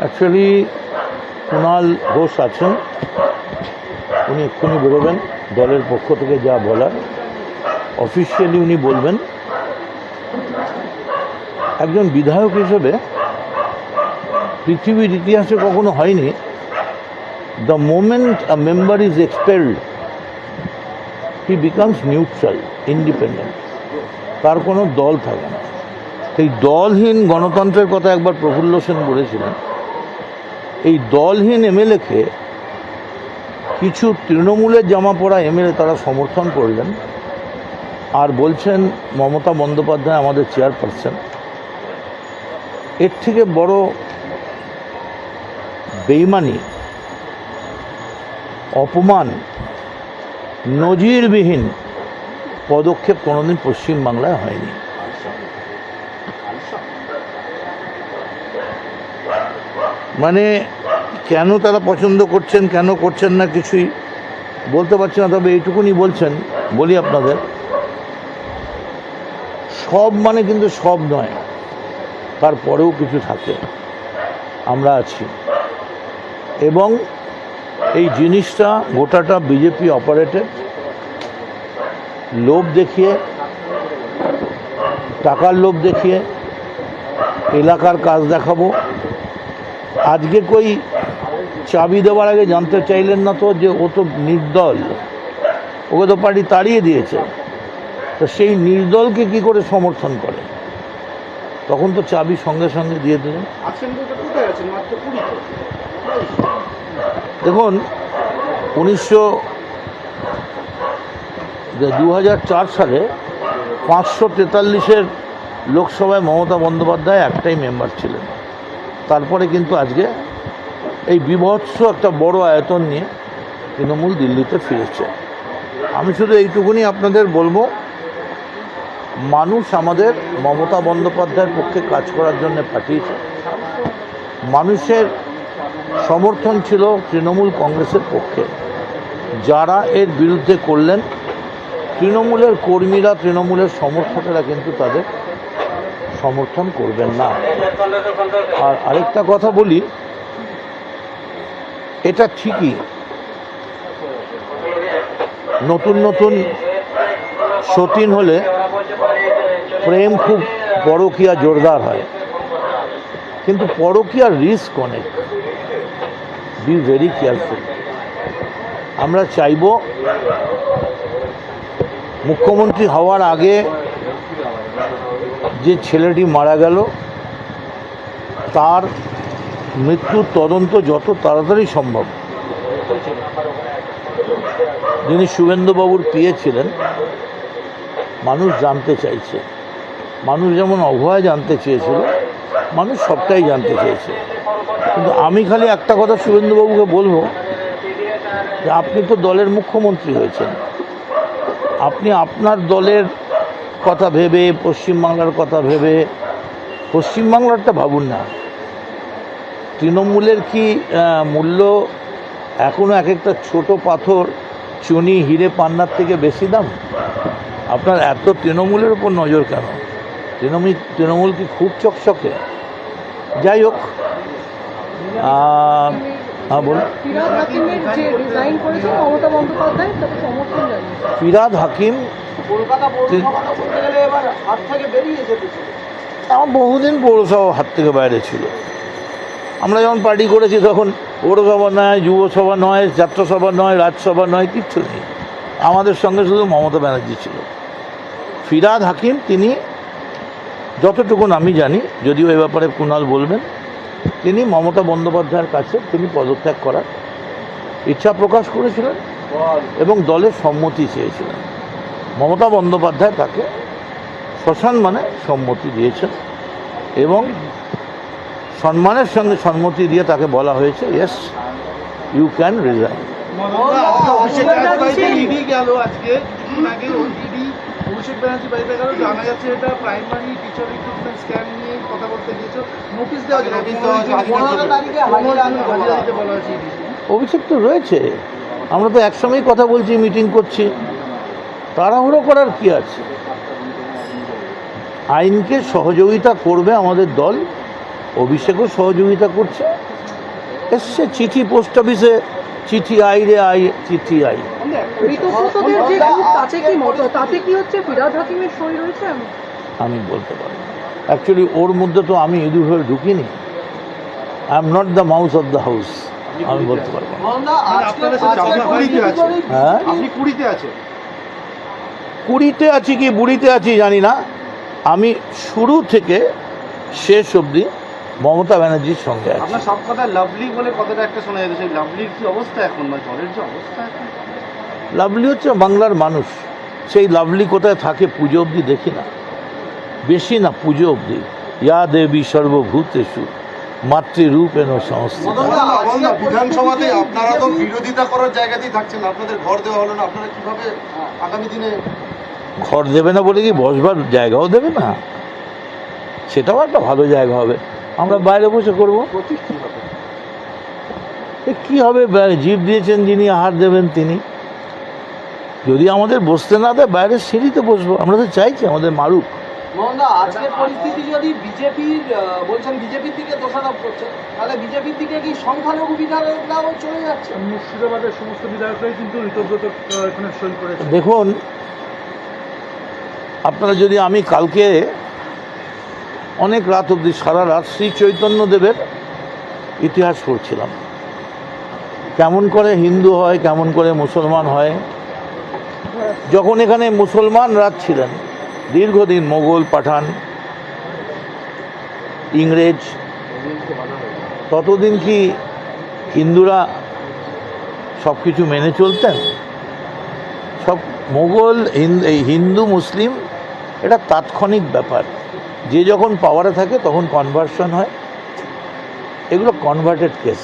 Actually Kunal Ghosh আছেন, উনি এক্ষুনি বেরোবেন, দলের পক্ষ থেকে যা বলার অফিসিয়ালি উনি বলবেন। একজন বিধায়ক হিসেবে পৃথিবীর ইতিহাসে কখনো হয়নি, the moment a member is expelled he becomes neutral, independent, তার কোনো দল থাকে না। সেই দলহীন গণতন্ত্রের কথা একবার প্রফুল্ল সেন বলেছিলেন। এই দলহীন এমএলএকে কিছু তৃণমূলের জামা পড়া এমএলএ তারা সমর্থন করলেন আর বলছেন মমতা বন্দ্যোপাধ্যায় আমাদের চেয়ারপারসন। এর থেকে বড় বেইমানি, অপমান, নজিরবিহীন পদক্ষেপ কোনোদিন পশ্চিমবাংলায় হয়নি। মানে কেন তারা পছন্দ করছেন, কেন করছেন না কিছুই বলতে পারছি না, তবে এইটুকুনি বলি আপনাদের, সব মানে কিন্তু সব নয়, তারপরেও কিছু থাকে, আমরা আছি। এবং এই জিনিসটা গোটাটা বিজেপি অপারেটেড, লোভ দেখিয়ে, টাকার লোভ দেখিয়ে, এলাকার কাজ দেখাবো। আজকে কই চাবি দেওয়ার আগে জানতে চাইলেন না তো যে ও তো নির্দল, ওকে তো পার্টি তাড়িয়ে দিয়েছে, তো সেই নির্দলকে কি করে সমর্থন করে? তখন তো চাবি সঙ্গে সঙ্গে দিয়ে দিলেন। দেখুন 2004 সালে 543 লোকসভায় মমতা বন্দ্যোপাধ্যায় একটাই মেম্বার ছিলেন। তারপরে কিন্তু আজকে এই বিভৎস একটা বড় আয়তন নিয়ে তৃণমূল দিল্লিতে ফিরেছে। আমি শুধু এইটুকুনি আপনাদের বলবো, মানুষ আমাদের মমতা বন্দ্যোপাধ্যায়ের পক্ষে কাজ করার জন্য পাঠিয়েছে। মানুষের সমর্থন ছিল তৃণমূল কংগ্রেসের পক্ষে। যারা এর বিরুদ্ধে করলেন, তৃণমূলের কর্মীরা, তৃণমূলের সমর্থকেরা কিন্তু তাদের সমর্থন করবেন না। আর আরেকটা কথা বলি, এটা ঠিকই নতুন নতুন সতীন হলে প্রেম খুব পরকীয়া জোরদার হয়, কিন্তু পরকীয়ার রিস্ক অনেক। Be very careful. আমরা চাইব মুখ্যমন্ত্রী হওয়ার আগে যে ছেলেটি মারা গেল তার মৃত্যুর তদন্ত যত তাড়াতাড়ি সম্ভব, যিনি শুভেন্দুবাবুর পিএ ছিলেন, মানুষ জানতে চাইছে। মানুষ যেমন অভয় জানতে চেয়েছিল, মানুষ সবটাই জানতে চেয়েছে। কিন্তু আমি খালি একটা কথা শুভেন্দুবাবুকে বলবো যে আপনি তো দলের মুখ্যমন্ত্রী হয়েছেন, আপনি আপনার দলের কথা ভেবে, পশ্চিমবাংলার কথা ভেবে পশ্চিমবাংলারটা ভাবুন না। তৃণমূলের কি মূল্য এখনও এক একটা ছোট পাথর, চুনি, হিরে, পান্নার থেকে বেশি দাম? আপনার এত তৃণমূলের উপর নজর কেন? তৃণমূল কি খুব চকচকে? যাই হোক, হ্যাঁ বলুন। ফিরহাদ হাকিম আমার বহুদিন পৌরসভা হাত থেকে বাইরে ছিল। আমরা যখন পার্টি করেছি তখন পৌরসভা নয়, যুবসভা নয়, ছাত্রসভা নয়, রাজসভা নয়, কিচ্ছু নেই। আমাদের সঙ্গে শুধু মমতা ব্যানার্জি ছিল। ফিরহাদ হাকিম, তিনি যতটুকুন আমি জানি, যদিও এ ব্যাপারে কুণাল বলবেন, তিনি মমতা বন্দ্যোপাধ্যায়ের কাছে তিনি পদত্যাগ করার ইচ্ছা প্রকাশ করেছিলেন এবং দলের সম্মতি চেয়েছিলেন। মমতা বন্দ্যোপাধ্যায় তাকে শ্মশান মানে সম্মতি দিয়েছেন এবং সম্মানের সঙ্গে সম্মতি দিয়ে তাকে বলা হয়েছে, ইয়েস ইউ ক্যান রিজাইন। অভিষেক তো রয়েছে, আমরা তো একসঙ্গেই কথা বলছি, মিটিং করছি, তাড়াহুড়ো করার কি আছে? আইনকে সহযোগিতা করবে আমাদের দল, অভিষেকও সহযোগিতা করছে, এসছে চিঠি, পোস্ট অফিসে চিঠি আই রে আই, চিঠি আই। মৃতপ্রতদের যে গ্রুপ তাতে কি তাতে কি হচ্ছে ফিরহাদ হাকিমের সই রয়েছে? আমি বলতে পারি অ্যাকচুয়ালি ওর মধ্যে তো আমি ইঁদুর হয়ে ঢুকিনি। I am not the mouse of the house, আমি বলতে পারবো না। হ্যাঁ, আপনি পুরীতে আছেন? কুড়িতে আছি কি বুড়িতে আছি জানি না, আমি শুরু থেকে শেষ অবধি মমতা ব্যানার্জির সঙ্গে আছি। আপনার সব কথা লাভলি বলে কথাটা একটা শোনা যাচ্ছে, সেই লাভলির কি অবস্থা এখন, মানে জলের যে অবস্থা এখন? লাভলি হচ্ছে বাংলার মানুষ, সেই লাভলি কোথায় থাকে পুজো অবধি দেখি না, বেশি না পুজো অবধি। ইয়া দেবী সর্বভূতেষু মাতৃরূপেণ সংস্থিতা। বিধানসভাতে আপনারা তো বিরোধিতা করার জায়গাতেই থাকছেন, আপনাদের ঘর দেওয়া হলো না, আপনারা কিভাবে আগামী দিনে? ঘর দেবে না বলে কি বসবার জায়গাও দেবে না? সেটাও একটা ভালো জায়গা হবে, আমরা বাইরে বসে করবো। কি হবে, জীব দিয়েছেন যিনি আহার দেবেন তিনি। যদি আমাদের বসতে না দেয় বাইরের সিঁড়িতে বসবো, আমরা তো চাইছি আমাদের মারুক। মোহনদা, আজকের পরিস্থিতি যদি বিজেপির বলছেন বিজেপির দিকে দোষারোপ করছে, তাহলে বিজেপির দিকে কি সংখ্যালঘু বিধায়করাও চলে যাচ্ছে? মুর্শিদাবাদের সমস্ত বিধায়করাই কিন্তু ঋতব্রত এখানে সই করেছে। দেখুন, আপনারা যদি, আমি কালকে অনেক রাত অবধি, সারা রাত শ্রী চৈতন্যদেবের ইতিহাস পড়ছিলাম, কেমন করে হিন্দু হয়, কেমন করে মুসলমান হয়। যখন এখানে মুসলমান রাজ ছিলেন দীর্ঘদিন, মোগল, পাঠান, ইংরেজ, ততদিন কি হিন্দুরা সব কিছু মেনে চলতেন? সব মোগল, এই হিন্দু মুসলিম এটা তাৎক্ষণিক ব্যাপার। যে যখন পাওয়ারে থাকে তখন কনভার্সন হয়, এগুলো কনভার্টেড কেস।